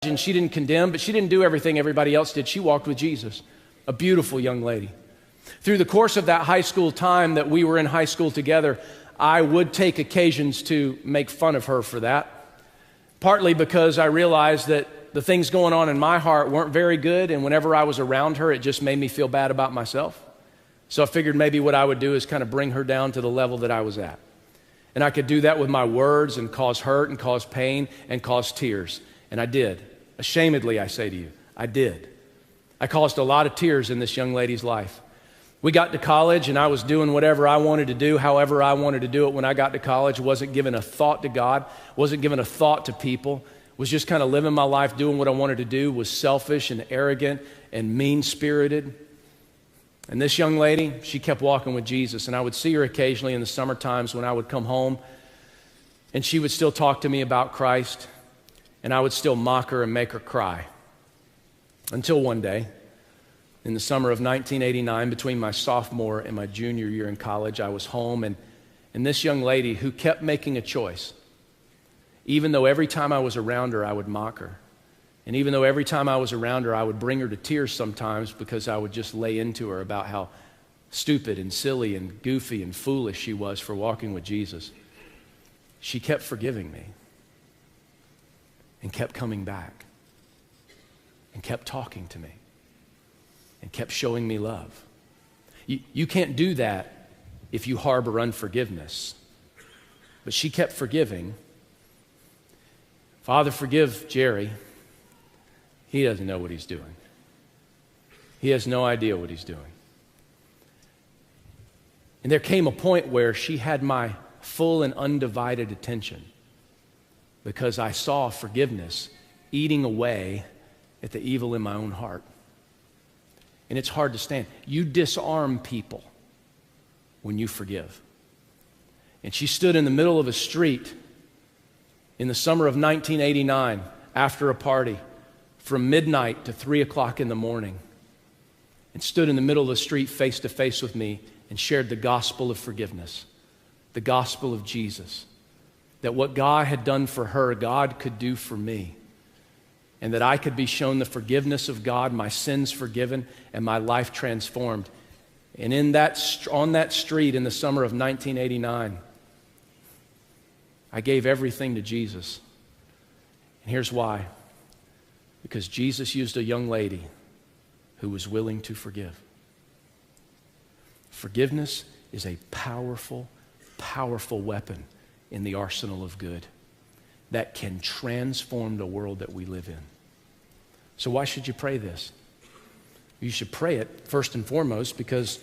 And she didn't condemn, but she didn't do everything everybody else did. She walked with Jesus, a beautiful young lady. Through the course of that high school time that we were in high school together, I would take occasions to make fun of her for that, partly because I realized that the things going on in my heart weren't very good, and whenever I was around her, it just made me feel bad about myself. So I figured maybe what I would do is kind of bring her down to the level that I was at. And I could do that with my words and cause hurt and cause pain and cause tears. And I did. Ashamedly, I say to you, I did. I caused a lot of tears in this young lady's life. We got to college, and I was doing whatever I wanted to do, however I wanted to do it when I got to college. Wasn't giving a thought to God, wasn't giving a thought to people, was just kind of living my life, doing what I wanted to do, was selfish and arrogant and mean-spirited. And this young lady, she kept walking with Jesus, and I would see her occasionally in the summer times when I would come home, and she would still talk to me about Christ, and I would still mock her and make her cry. Until one day, in the summer of 1989, between my sophomore and my junior year in college, I was home, and this young lady who kept making a choice, even though every time I was around her, I would mock her. And even though every time I was around her, I would bring her to tears sometimes because I would just lay into her about how stupid and silly and goofy and foolish she was for walking with Jesus. She kept forgiving me and kept coming back and kept talking to me and kept showing me love. You can't do that if you harbor unforgiveness. But she kept forgiving. Father, forgive Jerry. He doesn't know what he's doing. He has no idea what he's doing. And there came a point where she had my full and undivided attention because I saw forgiveness eating away at the evil in my own heart. And it's hard to stand. You disarm people when you forgive. And she stood in the middle of a street in the summer of 1989 after a party from midnight to 3 o'clock in the morning and stood in the middle of the street face to face with me and shared the gospel of forgiveness, the gospel of Jesus, that what God had done for her, God could do for me, and that I could be shown the forgiveness of God, my sins forgiven, and my life transformed. And on that street in the summer of 1989, I gave everything to Jesus. And here's why. Because Jesus used a young lady who was willing to forgive. Forgiveness is a powerful, powerful weapon in the arsenal of good that can transform the world that we live in. So why should you pray this? You should pray it first and foremost because